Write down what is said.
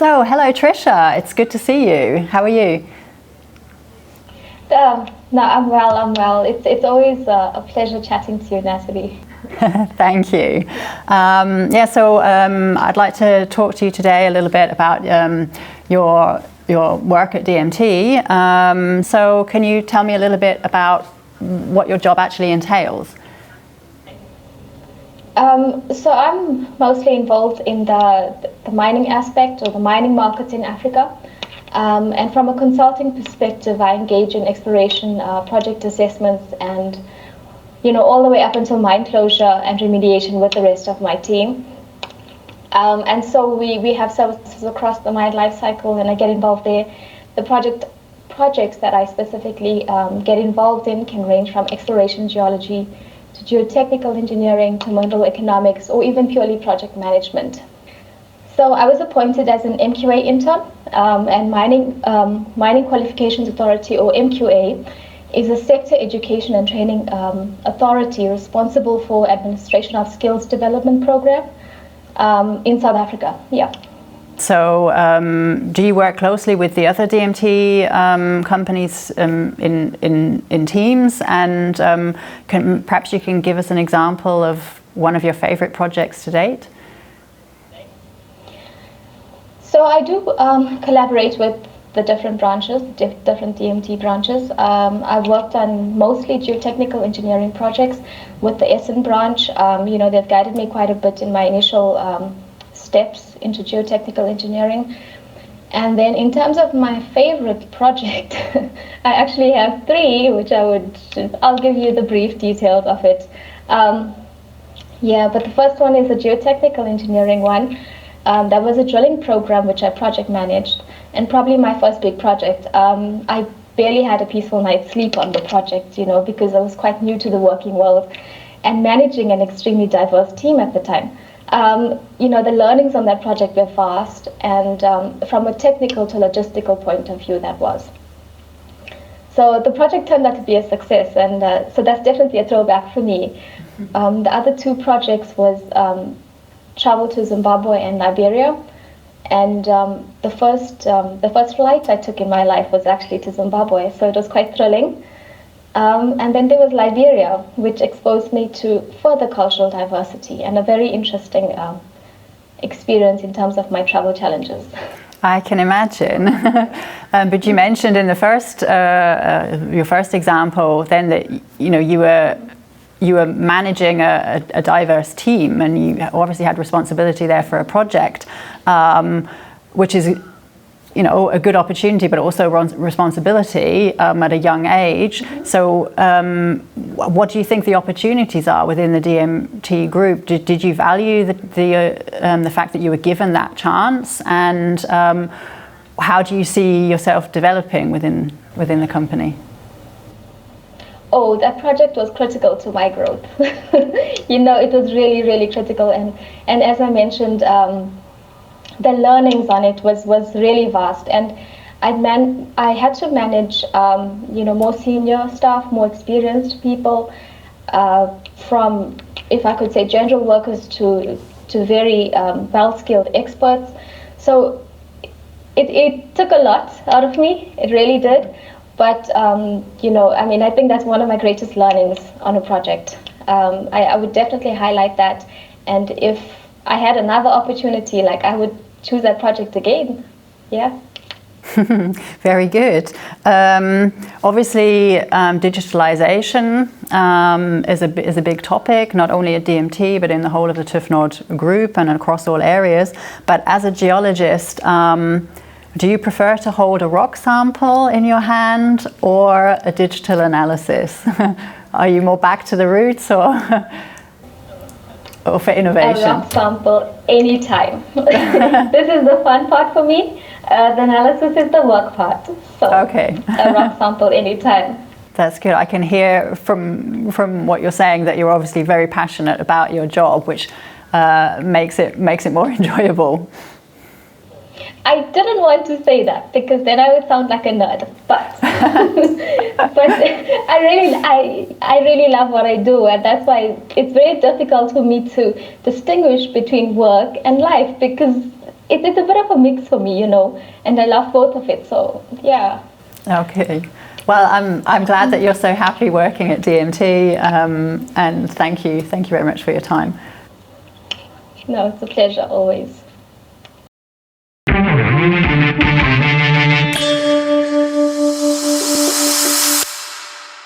So, hello Trisha, it's good to see you. How are you? No, I'm well. It's always a pleasure chatting to you, Natalie. Thank you. I'd like to talk to you today a little bit about your work at DMT. So can you tell me a little bit about what your job actually entails? So I'm mostly involved in the mining aspect or the mining market in Africa. And from a consulting perspective, I engage in exploration, project assessments, and all the way up until mine closure and remediation with the rest of my team. And so we have services across the mine life cycle, and I get involved there. The projects that I specifically get involved in can range from exploration geology to geotechnical engineering to mineral economics, or even purely project management. So I was appointed as an MQA intern, and Mining Qualifications Authority, or MQA, is a sector education and training authority responsible for administration of skills development program in South Africa. Yeah. So do you work closely with the other DMT companies in teams? And perhaps you can give us an example of one of your favorite projects to date? So I do collaborate with the different branches, different DMT branches. I've worked on mostly geotechnical engineering projects with the Essen branch. They've guided me quite a bit in my initial steps into geotechnical engineering. And then in terms of my favorite project, I actually have three, which I'll give you the brief details of it. But the first one is a geotechnical engineering one. That was a drilling program which I project managed, and probably my first big project. I barely had a peaceful night's sleep on the project, because I was quite new to the working world and managing an extremely diverse team at the time. The learnings on that project were vast, and from a technical to logistical point of view, that was. So the project turned out to be a success, and so that's definitely a throwback for me. The other two projects was travel to Zimbabwe and Liberia, and the first flight I took in my life was actually to Zimbabwe, so it was quite thrilling. And then there was Liberia, which exposed me to further cultural diversity and a very interesting experience in terms of my travel challenges. I can imagine. But you mentioned in the your first example then that you were managing a diverse team, and you obviously had responsibility there for a project, which is a good opportunity, but also responsibility at a young age. So what do you think the opportunities are within the DMT group? Did you value the fact that you were given that chance, and how do you see yourself developing within the company? Oh, that project was critical to my growth. It was really, really critical, and as I mentioned, the learnings on it was really vast, and I had to manage more senior staff, more experienced people, from, if I could say, general workers to very well-skilled experts. So it took a lot out of me. It really did. But I think that's one of my greatest learnings on a project. I would definitely highlight that, and if I had another opportunity, I would choose that project again. Yeah. Very good. Obviously, digitalization is a big topic, not only at DMT, but in the whole of the TÜV Nord group and across all areas. But as a geologist, do you prefer to hold a rock sample in your hand or a digital analysis? Are you more back to the roots or for innovation? A rock sample anytime. This is the fun part for me. The analysis is the work part. So okay. A rock sample anytime. That's good. I can hear from what you're saying that you're obviously very passionate about your job, which makes it more enjoyable. I didn't want to say that because then I would sound like a nerd, but but I really love what I do, and that's why it's very difficult for me to distinguish between work and life, because it's a bit of a mix for me, and I love both of it. So yeah. Okay. Well, I'm glad that you're so happy working at DMT, and thank you very much for your time. No, it's a pleasure always.